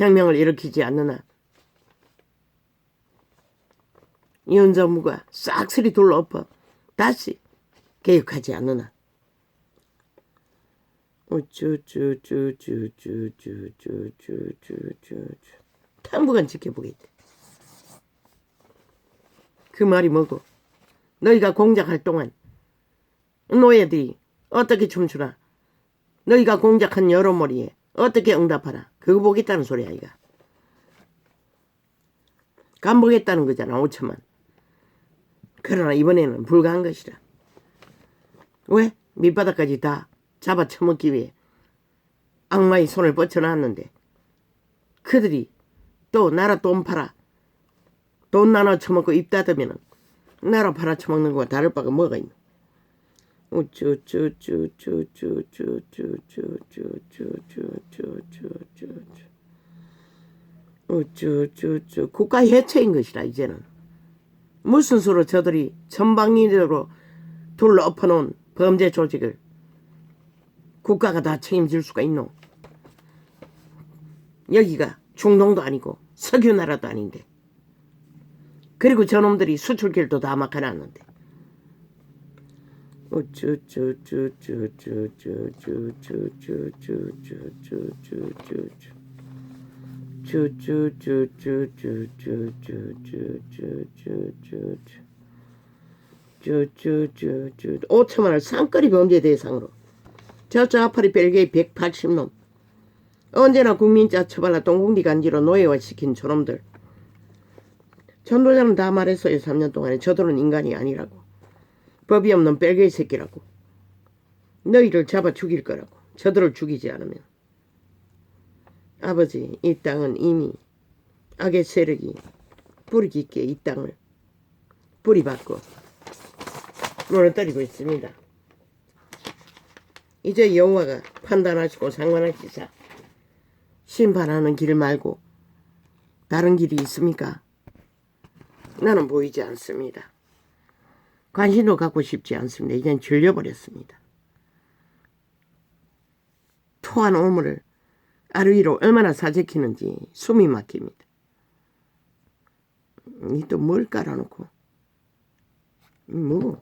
혁명을 일으키지 않느나 윤정부가 싹쓸이 둘러엎어 다시 개혁하지 않느나 당분간 지켜보겠대. 그 말이 뭐고? 너희가 공작할 동안 노예들이 어떻게 춤추나? 너희가 공작한 여러머리에 어떻게 응답하나? 그거 보겠다는 소리야 이가. 간보겠다는 거잖아 5천만. 그러나 이번에는 불가한 것이라. 왜? 밑바닥까지 다 잡아 처먹기 위해 악마의 손을 뻗쳐놨는데 그들이 또 나라 돈 팔아 돈 나눠 처먹고 입 닫으면 나라 팔아 처먹는 거와 다를 바가 뭐가 있노? 국가 해체인 것이라 이제는. 무슨 수로 저들이 전방위적으로 둘러엎어놓은 범죄 조직을 국가가 다 책임질 수가 있노? 여기가 중동도 아니고 석유 나라도 아닌데. 그리고 저놈들이 수출길도 다 막아놨는데. 오천만을 쌍거리 범죄 대상으로 저 아파리 벨기에 180놈 언제나 국민자 처발라 동국리 간지로 노예화시킨 저놈들. 전도자는 다 말했어요. 3년 동안에 저들은 인간이 아니라고. 법이 없는 벨기에 새끼라고. 너희를 잡아 죽일 거라고. 저들을 죽이지 않으면. 아버지, 이 땅은 이미 악의 세력이 뿌리 깊게 이 땅을 뿌리박고 무너뜨리고 있습니다. 이제 여호와가 판단하시고 상관하시사 심판하는 길 말고 다른 길이 있습니까? 나는 보이지 않습니다. 관심도 갖고 싶지 않습니다. 이젠 질려버렸습니다. 토한 오물을 아래 위로 얼마나 사재키는지 숨이 막힙니다. 이 또 뭘 깔아놓고 뭐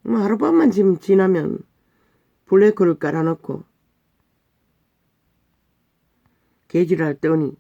하룻밤만 지나면 블랙홀을 깔아놓고 개질할 떠니